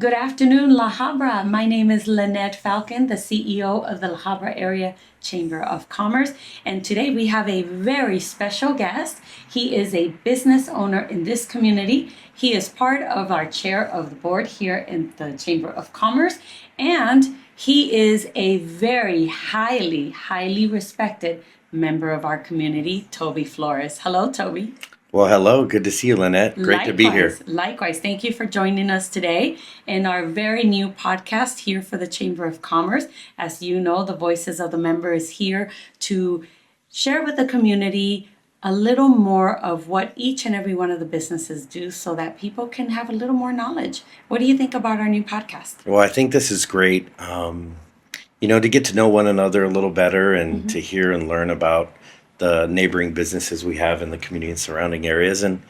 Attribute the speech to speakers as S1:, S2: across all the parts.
S1: Good afternoon, La Habra. My name is Linnette Falcon, the CEO of the La Habra Area Chamber of Commerce. And today we have a very special guest. He is a business owner in this community. He is part of our chair of the board here in the Chamber of Commerce. And he is a very highly respected member of our community, Tobie Flores. Hello, Tobie.
S2: Well, hello. Good to see you, Linnette. Great to be here.
S1: Likewise. Thank you for joining us today in our very new podcast here for the Chamber of Commerce. As you know, the Voices of the Member is here to share with the community a little more of what each and every one of the businesses do so that people can have a little more knowledge. What do you think about our new podcast?
S2: Well, I think this is great. To get to know one another a little better and to hear and learn about the neighboring businesses we have in the community and surrounding areas and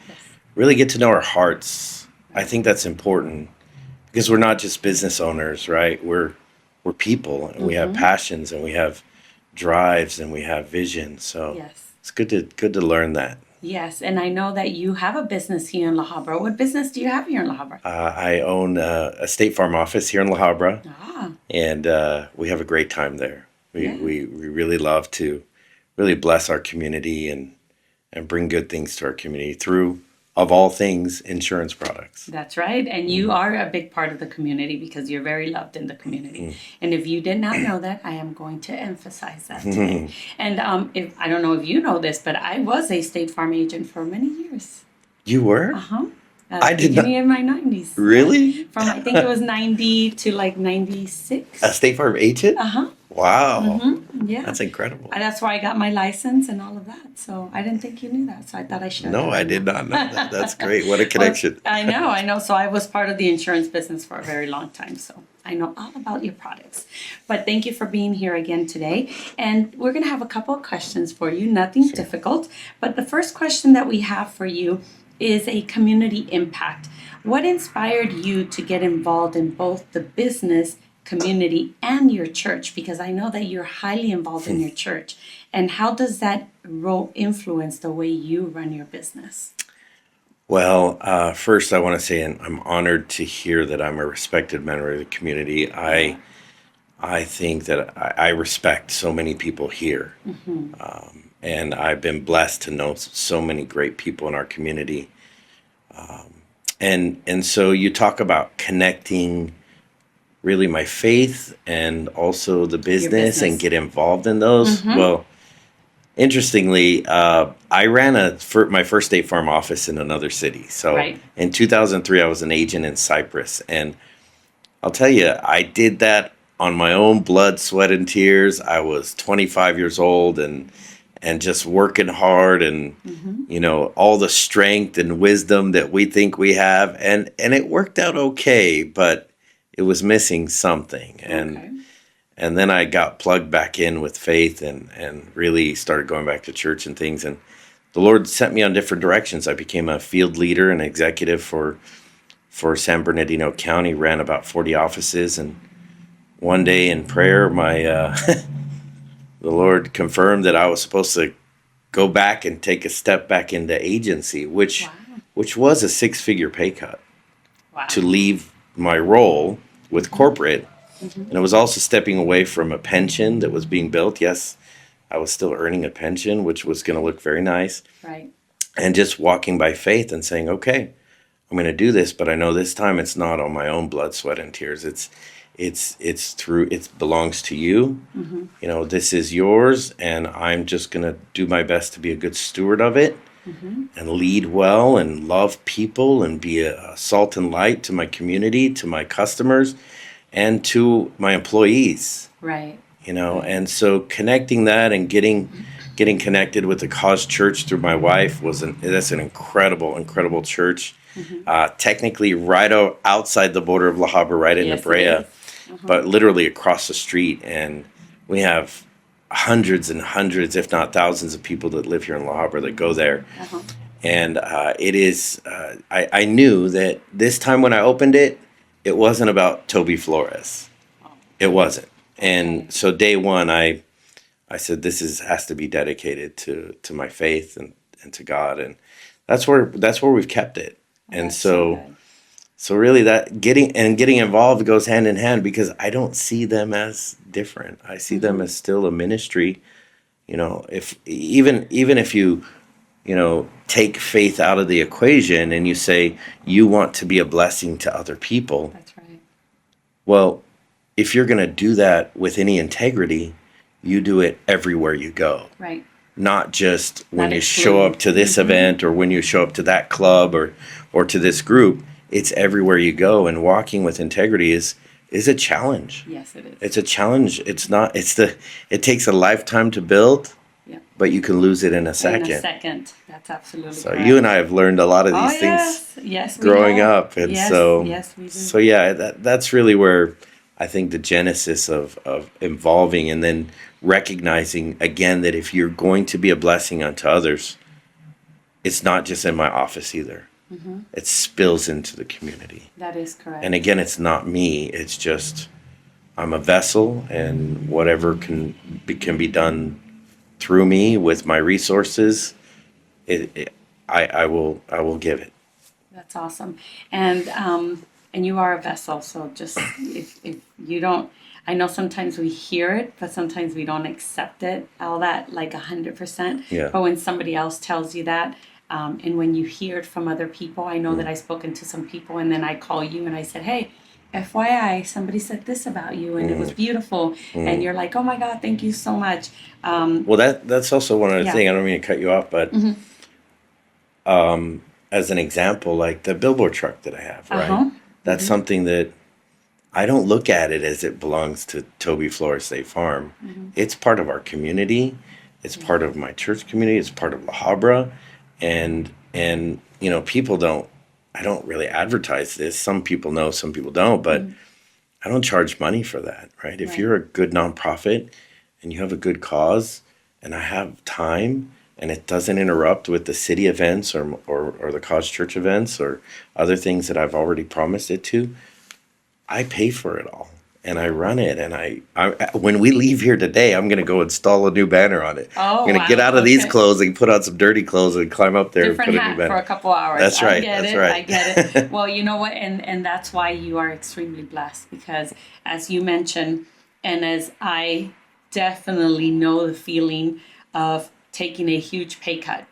S2: really get to know our hearts. I think that's important because we're not just business owners, right? We're people and we have passions and we have drives and we have vision. So it's good to learn that.
S1: Yes, and I know that you have a business here in La Habra. What business do you have here in La Habra?
S2: I own a State Farm office here in La Habra, and we have a great time there. We really love to really bless our community and bring good things to our community through, of all things, insurance products.
S1: That's right. And you are a big part of the community because you're very loved in the community. And if you did not know that, I am going to emphasize that today. And if I don't know if you know this, but I was a State Farm agent for many years.
S2: You were?
S1: Uh-huh.
S2: I did not.
S1: Beginning of my 90s.
S2: Really?
S1: From I think it was 90 to like 96.
S2: A State Farm agent?
S1: Uh-huh.
S2: Wow.
S1: Yeah.
S2: That's incredible.
S1: And that's why I got my license and all of that. So I didn't think you knew that. So I thought I should.
S2: No, I did not know that. That's great. What a connection.
S1: Well, I know. So I was part of the insurance business for a very long time. So I know all about your products. But thank you for being here again today. And we're going to have a couple of questions for you. Nothing difficult. But the first question that we have for you is a community impact. What inspired you to get involved in both the business community and your church? Because I know that you're highly involved in your church. And how does that role influence the way you run your business?
S2: Well, first I want to say I'm honored to hear that I'm a respected member of the community. I think that I respect so many people here. And I've been blessed to know so many great people in our community. And so you talk about connecting really my faith and also the business and get involved in those. Well, interestingly, I ran my first State Farm office in another city. So in 2003, I was an agent in Cyprus. And I'll tell you, I did that on my own blood, sweat, and tears. I was 25 years old and just working hard and, all the strength and wisdom that we think we have. And it worked out okay, but it was missing something. And then I got plugged back in with faith and really started going back to church and things. And the Lord sent me on different directions. I became a field leader and executive for San Bernardino County, ran about 40 offices. And one day in prayer, the Lord confirmed that I was supposed to go back and take a step back into agency, which was a 6-figure pay cut to leave my role with corporate. And it was also stepping away from a pension that was being built. Yes, I was still earning a pension, which was going to look very nice. And just walking by faith and saying, okay, I'm going to do this, but I know this time it's not on my own blood, sweat, and tears. It belongs to you. This is yours, and I'm just going to do my best to be a good steward of it and lead well and love people and be a salt and light to my community, to my customers, and to my employees. And so connecting that and getting connected with the Cause Church through my wife that's an incredible church. Technically right outside the border of La Habra, right in La Brea. But literally across the street, and we have hundreds and hundreds, if not thousands, of people that live here in La Habra that go there. And it is, I knew that this time when I opened it, it wasn't about Tobie Flores. It wasn't. And so day one, I said, this has to be dedicated to my faith and to God. And that's where we've kept it. And so So really that getting involved goes hand in hand, because I don't see them as different. I see them as still a ministry. If even if you take faith out of the equation and you say you want to be a blessing to other people.
S1: That's right.
S2: Well, if you're going to do that with any integrity, you do it everywhere you go.
S1: Right.
S2: Not just when you show up to this event, or when you show up to that club, or to this group. It's everywhere you go. And walking with integrity is a challenge.
S1: Yes, it is.
S2: It's a challenge. It takes a lifetime to build. Yeah. But you can lose it in a second.
S1: In a second. That's absolutely
S2: so
S1: correct.
S2: You and I have learned a lot of these things growing up. And
S1: yes, we do.
S2: So yeah, that's really where I think the genesis of involving, and then recognizing again that if you're going to be a blessing unto others, it's not just in my office either. It spills into the community.
S1: That is correct.
S2: And again, it's not me. It's just I'm a vessel, and whatever can be done through me with my resources, I will give it.
S1: That's awesome. And you are a vessel. So just if you don't, I know sometimes we hear it, but sometimes we don't accept it, all that, like 100%.
S2: Yeah.
S1: But when somebody else tells you that, and when you hear it from other people, I know that I've spoken to some people, and then I call you and I said, hey, FYI, somebody said this about you, and it was beautiful. And you're like, oh my God, thank you so much.
S2: Well, that's also one other thing. I don't mean to cut you off, but as an example, like the billboard truck that I have, right? That's something that I don't look at it as it belongs to Tobie Flores State Farm. It's part of our community. It's part of my church community. It's part of La Habra. And people I don't really advertise this. Some people know, some people don't, but I don't charge money for that, right? If you're a good nonprofit and you have a good cause, and I have time, and it doesn't interrupt with the city events or the Cause Church events or other things that I've already promised it to, I pay for it all. And I run it, and I when we leave here today, I'm going to go install a new banner on it.
S1: Oh,
S2: I'm going to get out of these clothes and put on some dirty clothes and climb up there
S1: Different
S2: and put a
S1: hat
S2: new banner
S1: for a couple hours.
S2: That's right.
S1: I get it. Well, you know what? And that's why you are extremely blessed, because as you mentioned, and as I definitely know the feeling of taking a huge pay cut,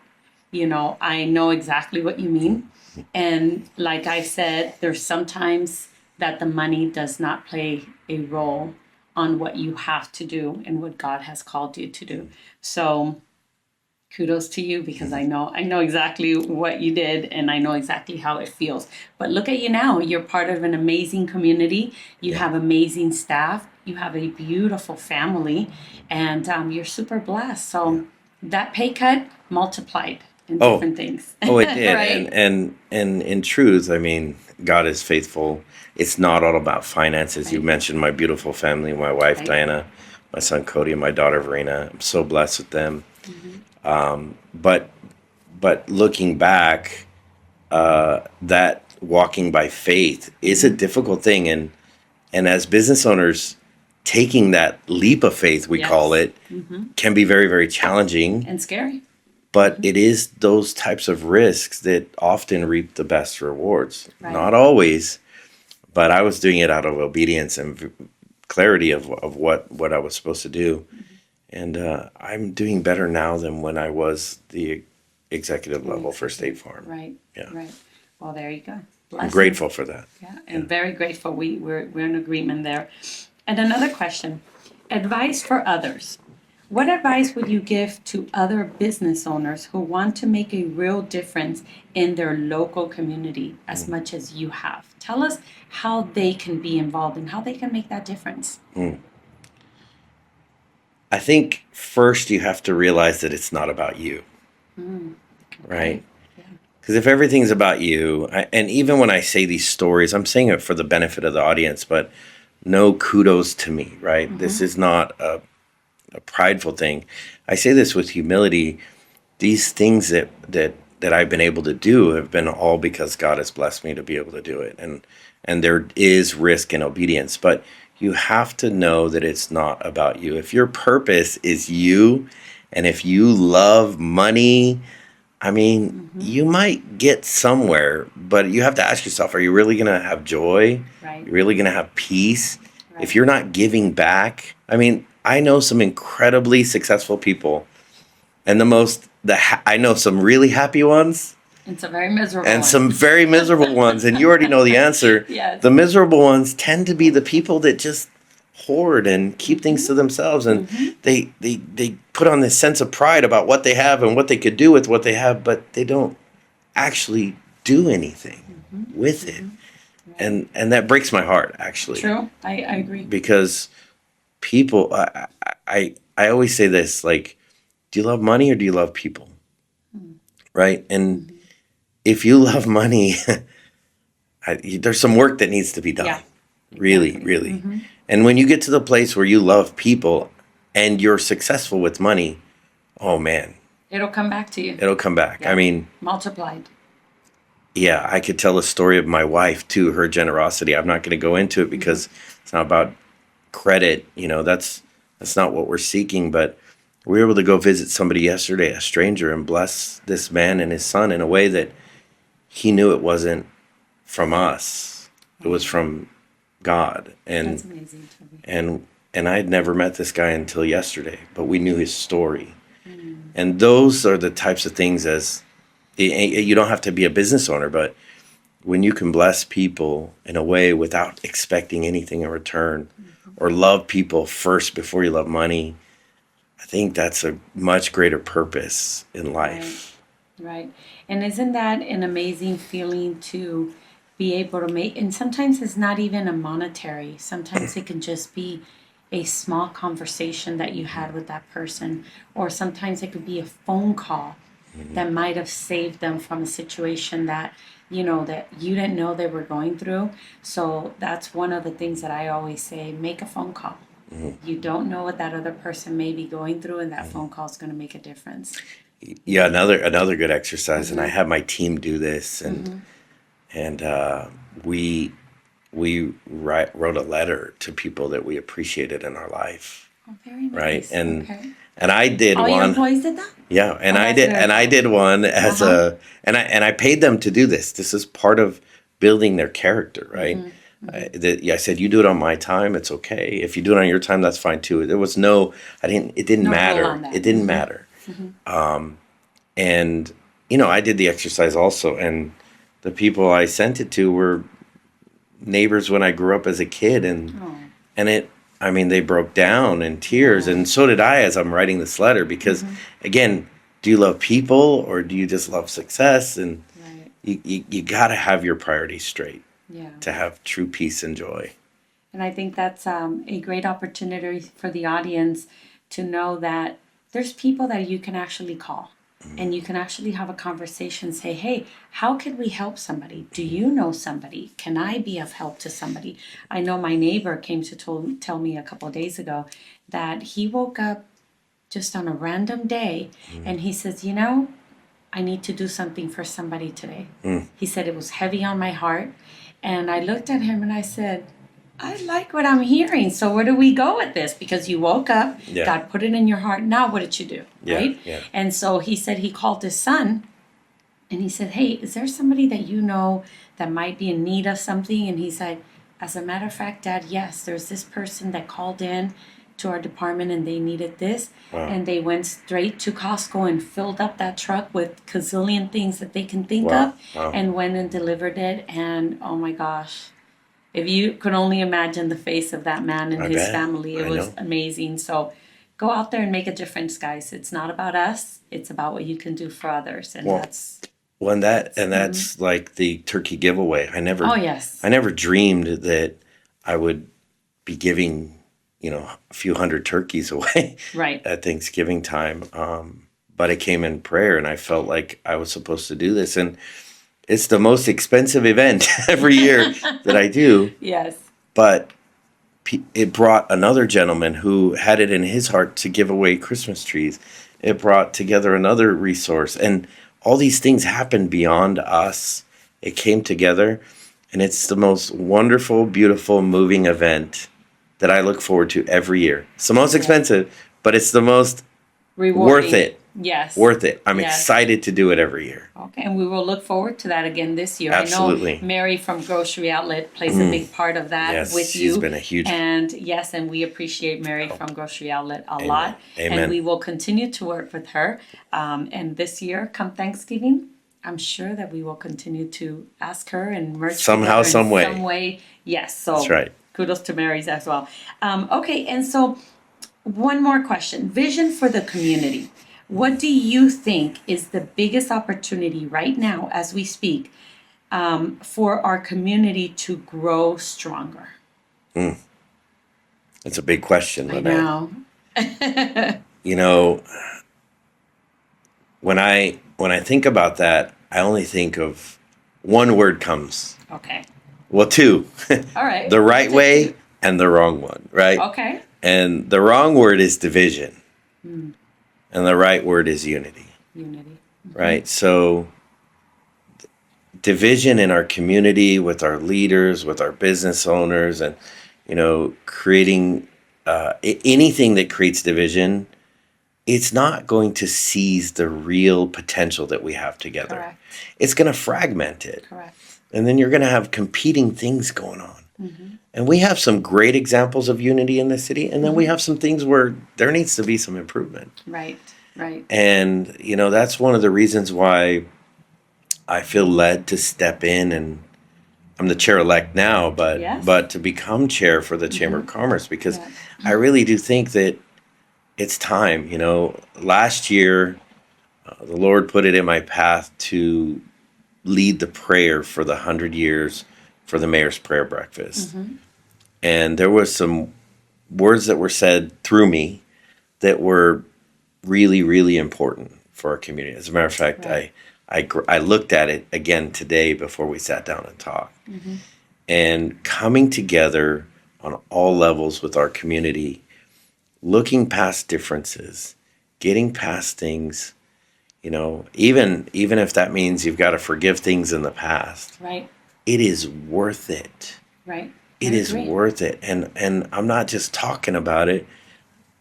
S1: I know exactly what you mean. And like I said, there's sometimes that the money does not play a role on what you have to do and what God has called you to do. So kudos to you, because I know exactly what you did, and I know exactly how it feels. But look at you now. You're part of an amazing community. You have amazing staff. You have a beautiful family, and you're super blessed. So that pay cut multiplied in different things.
S2: Oh, it did.
S1: Right?
S2: And in truth, I mean, God is faithful. It's not all about finances. You mentioned my beautiful family, my wife, Diana, my son, Cody, and my daughter, Verena. I'm so blessed with them. But looking back, that walking by faith is a difficult thing. And as business owners, taking that leap of faith, we call it, can be very, very challenging.
S1: And scary.
S2: But it is those types of risks that often reap the best rewards.
S1: Right.
S2: Not always, but I was doing it out of obedience and clarity of what I was supposed to do. And I'm doing better now than when I was the executive level for State Farm.
S1: Right.
S2: Yeah.
S1: Right. Well, there you go.
S2: I'm grateful for that.
S1: Yeah, and very grateful. We're in agreement there. And another question: advice for others. What advice would you give to other business owners who want to make a real difference in their local community as much as you have? Tell us how they can be involved and how they can make that difference.
S2: I think first you have to realize that it's not about you, right? Because if everything's about you, and even when I say these stories, I'm saying it for the benefit of the audience, but no kudos to me, right? This is not a prideful thing. I say this with humility. These things that I've been able to do have been all because God has blessed me to be able to do it. And there is risk in obedience, but you have to know that it's not about you. If your purpose is you, and if you love money I mean, you might get somewhere, but you have to ask yourself, are you really going to have joy?
S1: Right.
S2: You're really going to have peace?
S1: Right.
S2: If you're not giving back, I mean, I know some incredibly successful people, and I know some really happy ones.
S1: And some very miserable
S2: and
S1: ones.
S2: some very miserable ones, and you already know the answer.
S1: Yes.
S2: The miserable ones tend to be the people that just hoard and keep things to themselves, and they put on this sense of pride about what they have and what they could do with what they have, but they don't actually do anything with it. Right. And that breaks my heart, actually.
S1: True. I agree.
S2: Because people, I always say this, like, do you love money or do you love people? Right? And if you love money, there's some work that needs to be done. Yeah, really, exactly. Really. And when you get to the place where you love people and you're successful with money, oh man.
S1: It'll come back to you.
S2: It'll come back. Yeah. I mean.
S1: Multiplied.
S2: Yeah, I could tell a story of my wife too, her generosity. I'm not going to go into it because it's not about credit. You know, that's not what we're seeking. But we were able to go visit somebody yesterday, a stranger, and bless this man and his son in a way that he knew it wasn't from us. It was from God. And
S1: that's amazing, Tobie.
S2: And I had never met this guy until yesterday, but we knew his story. And those are the types of things you don't have to be a business owner, but when you can bless people in a way without expecting anything in return, or love people first before you love money, I think that's a much greater purpose in life.
S1: Right. And isn't that an amazing feeling to be able to make, and sometimes it's not even a monetary, sometimes it can just be a small conversation that you had with that person, or sometimes it could be a phone call that might have saved them from a situation that you didn't know they were going through. So that's one of the things that I always say, make a phone call. You don't know what that other person may be going through, and that phone call is going to make a difference.
S2: Yeah, another good exercise, and I have my team do this, and we wrote a letter to people that we appreciated in our life.
S1: Oh, very nice.
S2: Right, and I did
S1: all
S2: one.
S1: Your employees did that?
S2: Yeah, and I did one as and I paid them to do this. This is part of building their character, right? I said, you do it on my time, it's okay. If you do it on your time, that's fine too. There was it didn't matter. It didn't matter. And I did the exercise also, and the people I sent it to were neighbors when I grew up as a kid, and they broke down in tears, and so did I as I'm writing this letter, because again, do you love people or do you just love success? And you got to have your priorities straight to have true peace and joy.
S1: And I think that's a great opportunity for the audience to know that there's people that you can actually call. And you can actually have a conversation, say, hey, how can we help somebody? Do you know somebody? Can I be of help to somebody? I know my neighbor came to tell me a couple of days ago that he woke up just on a random day and he says, I need to do something for somebody today. He said it was heavy on my heart. And I looked at him and I said, I like what I'm hearing. So where do we go with this? Because you woke up, God put it in your heart. Now what did you do? Right? Yeah. And so he said he called his son and he said, hey, is there somebody that you know that might be in need of something? And he said, as a matter of fact, Dad, yes, there's this person that called in to our department and they needed this. Wow. And they went straight to Costco and filled up that truck with gazillion things that they can think of and went and delivered it. And oh my gosh. If you could only imagine the face of that man and his family, it was amazing. So go out there and make a difference, guys. It's not about us. It's about what you can do for others. And that's like the turkey giveaway. I never dreamed that I would be giving, a few hundred turkeys away at Thanksgiving time. But it came in prayer and I felt like I was supposed to do this. And it's the most expensive event every year that I do. Yes.
S2: But it brought another gentleman who had it in his heart to give away Christmas trees. It brought together another resource. And all these things happened beyond us. It came together. And it's the most wonderful, beautiful, moving event that I look forward to every year. It's the most expensive, but it's the most rewarding. Worth it.
S1: Yes.
S2: Worth it. I'm
S1: Yes.
S2: excited to do it every year.
S1: Okay, and we will look forward to that again this year.
S2: Absolutely.
S1: I know Mary from Grocery Outlet plays a big part of that
S2: Yes,
S1: with you.
S2: she's been a huge.
S1: And yes, and we appreciate Mary from Grocery Outlet a lot.
S2: Amen.
S1: And we will continue to work with her. And this year, come Thanksgiving, I'm sure that we will continue to ask her and merge
S2: Somehow,
S1: together in
S2: some way.
S1: Yes, so
S2: That's right.
S1: kudos to Mary's as well. Okay, and so one more question. Vision for the community. What do you think is the biggest opportunity right now as we speak for our community to grow stronger?
S2: That's a big question,
S1: I
S2: Linnette.
S1: know.
S2: You know, when I think about that, I only think of one word comes.
S1: Okay.
S2: Well, two.
S1: All right.
S2: The right way and the wrong one, right?
S1: Okay.
S2: And the wrong word is division. And the right word is unity.
S1: Unity.
S2: Right? So division in our community with our leaders, with our business owners, and, creating anything that creates division, it's not going to seize the real potential that we have together.
S1: Correct.
S2: It's going to fragment it.
S1: Correct.
S2: And then you're going to have competing things going on. And we have some great examples of unity in the city. And then we have some things where there needs to be some improvement.
S1: Right. Right.
S2: And, that's one of the reasons why I feel led to step in, and I'm the chair-elect now, but to become chair for the Chamber of Commerce, because I really do think that it's time. Last year, the Lord put it in my path to lead the prayer for the 100 years for the Mayor's Prayer Breakfast. And there was some words that were said through me that were really, really important for our community. As a matter of fact, I looked at it again today before we sat down and talked. And coming together on all levels with our community, looking past differences, getting past things, even if that means you've got to forgive things in the past.
S1: Right.
S2: It is worth it.
S1: Right.
S2: It is worth it. And I'm not just talking about it,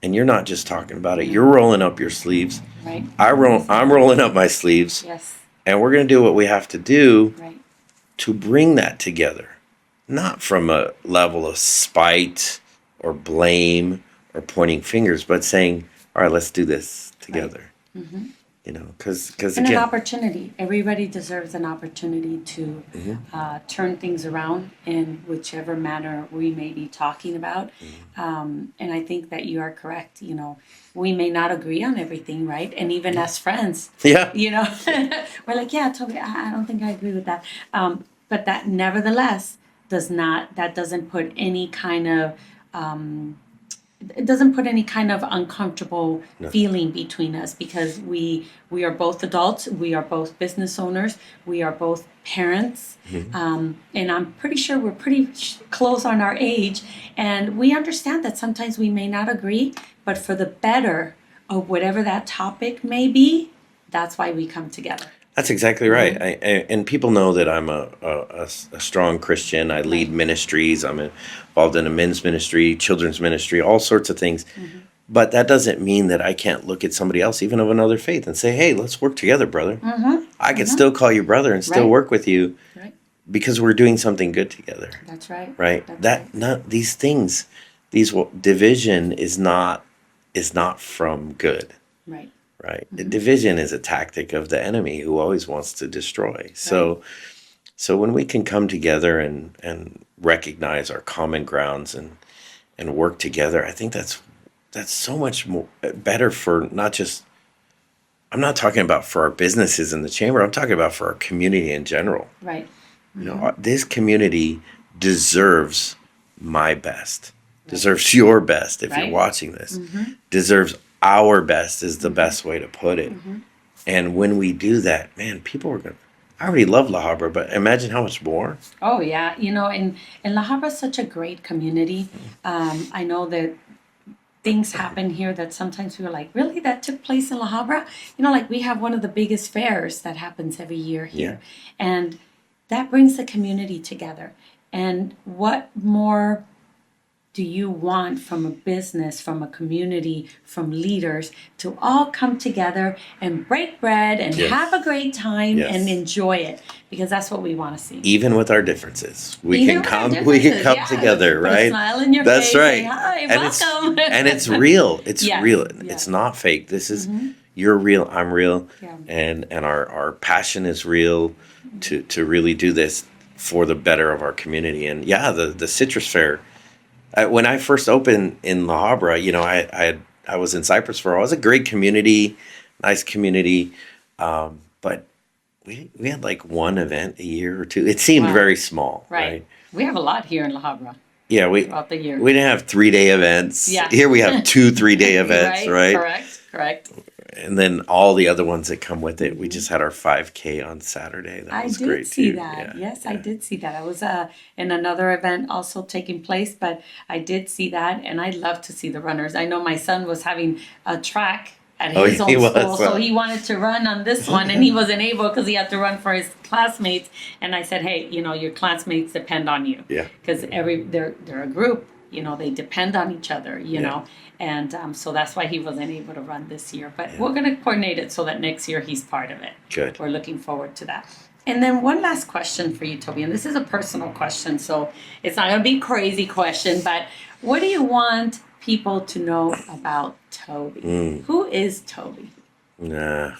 S2: and you're not just talking about it. You're rolling up your sleeves.
S1: Right.
S2: I'm rolling up my sleeves.
S1: Yes.
S2: And we're going to do what we have to do
S1: Right.
S2: to bring that together. Not from a level of spite or blame or pointing fingers, but saying, all right, let's do this together. Because
S1: And
S2: again,
S1: an opportunity. Everybody deserves an opportunity to turn things around in whichever manner we may be talking about. And I think that you are correct. We may not agree on everything, right? And even as friends,
S2: yeah,
S1: we're like, yeah, Tobie, I don't think I agree with that. But that nevertheless doesn't put any kind of uncomfortable feeling between us, because we are both adults, we are both business owners, we are both parents, and I'm pretty sure we're pretty close on our age, and we understand that sometimes we may not agree, but for the better of whatever that topic may be, that's why we come together.
S2: That's exactly right. And people know that I'm a strong Christian. I lead ministries. I'm involved in a men's ministry, children's ministry, all sorts of things. But that doesn't mean that I can't look at somebody else, even of another faith, and say, hey, let's work together, brother. I can still call you brother and still work with you because we're doing something good together.
S1: That's right.
S2: Right? Not these things, division is not from good.
S1: Right.
S2: Right. Division is a tactic of the enemy who always wants to destroy. So when we can come together and recognize our common grounds and work together, I think that's so much more better for not just, I'm not talking about for our businesses in the chamber, I'm talking about for our community in general.
S1: Right.
S2: This community deserves my best, deserves your best if you're watching this, deserves our best is the best way to put it. And when we do that, man, people are going to, I already love La Habra, but imagine how much more.
S1: Oh, yeah. And La Habra is such a great community. I know that things happen here that sometimes we were like, really? That took place in La Habra? Like we have one of the biggest fairs that happens every year here. And that brings the community together. And what more do you want from a business, from a community, from leaders to all come together and break bread and
S2: Yes.
S1: have a great time
S2: Yes.
S1: and enjoy it? Because that's what we want to see.
S2: Even with our differences, we
S1: Even
S2: can
S1: with our
S2: come. We can
S1: differences,
S2: come
S1: yeah.
S2: together,
S1: Put a
S2: right?
S1: smile in your
S2: That's
S1: face,
S2: right.
S1: say, "Hi,
S2: and
S1: welcome."
S2: it's real. It's
S1: Yes,
S2: real.
S1: yes.
S2: It's not fake. This is you're real. I'm real.
S1: Yeah.
S2: And our passion is real to really do this for the better of our community. And yeah, the Citrus Fair. When I first opened in La Habra, I was in Cypress for a while. It was a great community, nice community, but we had like one event a year or two. It seemed
S1: Wow.
S2: very small,
S1: Right.
S2: right?
S1: We have a lot here in La Habra
S2: Yeah,
S1: throughout the year.
S2: we didn't have 3-day events.
S1: Yeah.
S2: Here we have 2 3-day events, right?
S1: Correct.
S2: And then all the other ones that come with it. We just had our 5K on Saturday. That was great
S1: see
S2: too.
S1: that.
S2: Yeah,
S1: Yes,
S2: yeah.
S1: I did see that. I was in another event also taking place, but I did see that, and I love to see the runners. I know my son was having a track at
S2: Oh,
S1: his
S2: he
S1: own
S2: was,
S1: school, so
S2: huh?
S1: he wanted to run on this one, and he wasn't able because he had to run for his classmates. And I said, hey, your classmates depend on you.
S2: Yeah.
S1: Because they're a group. They depend on each other.
S2: Yeah.
S1: And so that's why he wasn't able to run this year. But we're going to coordinate it so that next year he's part of it.
S2: Good.
S1: We're looking forward to that. And then one last question for you, Tobie, and this is a personal question, so it's not going to be a crazy question, but what do you want people to know about Tobie? Who is Tobie?
S2: Nah.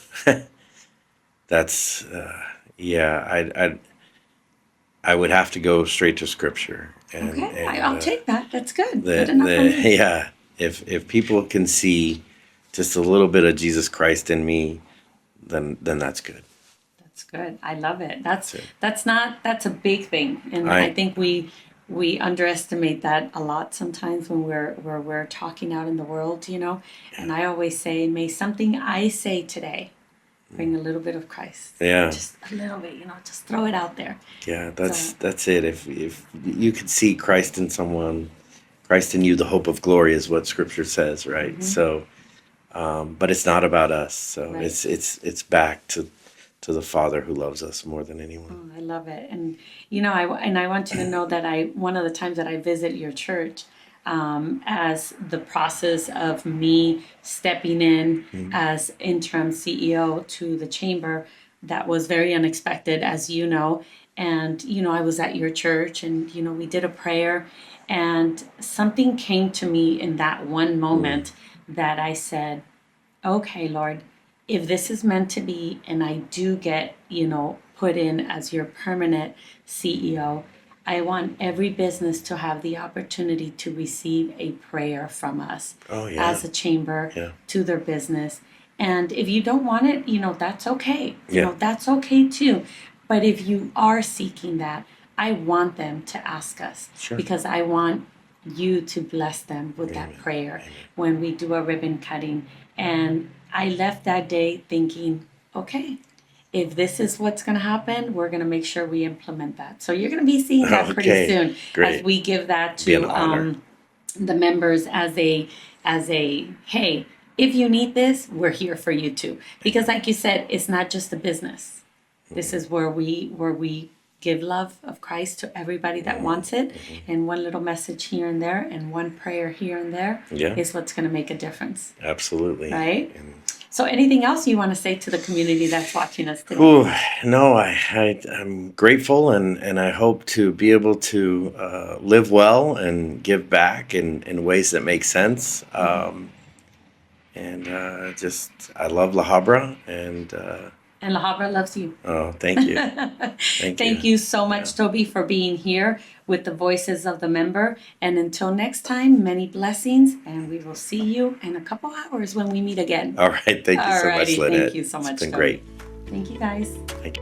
S2: That's I would have to go straight to scripture. And,
S1: Okay,
S2: and,
S1: I'll take that. That's good.
S2: the,
S1: Good enough for me.
S2: yeah, if people can see just a little bit of Jesus Christ in me, then that's good.
S1: That's good. I love it. That's
S2: it.
S1: That's a big thing, and I think we underestimate that a lot sometimes when we're talking out in the world, And I always say, may something I say today bring a little bit of Christ.
S2: Yeah.
S1: Just a little bit, just throw it out there.
S2: Yeah, that's it. If you could see Christ in someone, Christ in you, the hope of glory is what Scripture says, right?
S1: Mm-hmm.
S2: So, but it's not about us. So
S1: Right.
S2: it's back to the Father who loves us more than anyone.
S1: Oh, I love it, and I want you to know that one of the times that I visit your church, as the process of me stepping in as interim CEO to the chamber, that was very unexpected, as you know. And, I was at your church and, we did a prayer, and something came to me in that one moment that I said, okay, Lord, if this is meant to be, and I do get, put in as your permanent CEO, I want every business to have the opportunity to receive a prayer from us as a chamber to their business. And if you don't want it, that's okay. That's okay too. But if you are seeking that, I want them to ask us, because I want you to bless them with that prayer when we do a ribbon cutting. And I left that day thinking, okay, if this is what's going to happen, we're going to make sure we implement that. So you're going to be seeing that pretty soon.
S2: Great.
S1: As we give that
S2: Be an
S1: to
S2: honor.
S1: the members as a hey, if you need this, we're here for you too. Because like you said, it's not just a business. This is where we give love of Christ to everybody that wants it. And one little message here and there and one prayer here and there is what's going to make a difference.
S2: Absolutely.
S1: Right? So anything else you want to say to the community that's watching us today?
S2: Ooh, no, I'm grateful, and I hope to be able to live well and give back in ways that make sense. And I love La Habra, and
S1: La Habra loves you.
S2: oh, thank you.
S1: Thank you so much, Tobie, for being here with the voices of the member. And until next time, many blessings, and we will see you in a couple hours when we meet again.
S2: All right, thank you so much,
S1: Alrighty,
S2: Linnette.
S1: thank you so much,
S2: It's been
S1: Tobie.
S2: great.
S1: Thank you, guys.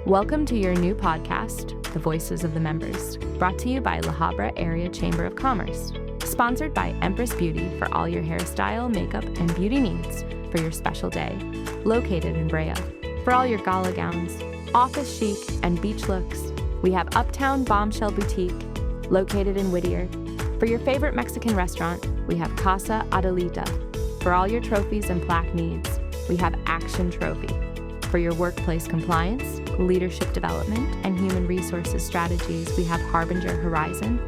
S3: Welcome to your new podcast, The Voices of the Members, brought to you by La Habra Area Chamber of Commerce. Sponsored by Empress Beauty for all your hairstyle, makeup, and beauty needs for your special day. Located in Brea. For all your gala gowns, office chic, and beach looks, we have Uptown Bombshell Boutique, located in Whittier. For your favorite Mexican restaurant, we have Casa Adelita. For all your trophies and plaque needs, we have Action Trophy. For your workplace compliance, leadership development, and human resources strategies, we have Harbinger Horizon.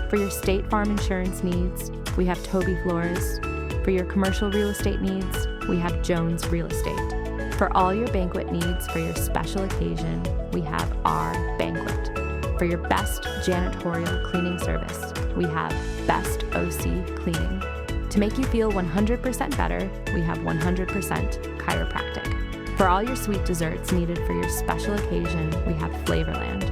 S3: For your State Farm insurance needs, we have Tobie Flores. For your commercial real estate needs, we have Jones Real Estate. For all your banquet needs for your special occasion, we have Our Banquet. For your best janitorial cleaning service, we have Best OC Cleaning. To make you feel 100% better, we have 100% Chiropractic. For all your sweet desserts needed for your special occasion, we have Flavorland.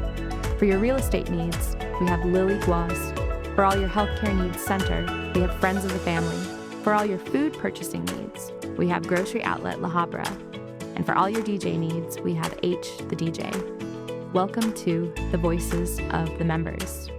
S3: For your real estate needs, we have Lily Guas. For all your healthcare needs center, we have Friends of the Family. For all your food purchasing needs, we have Grocery Outlet La Habra. And for all your DJ needs, we have H the DJ. Welcome to the Voices of the Members.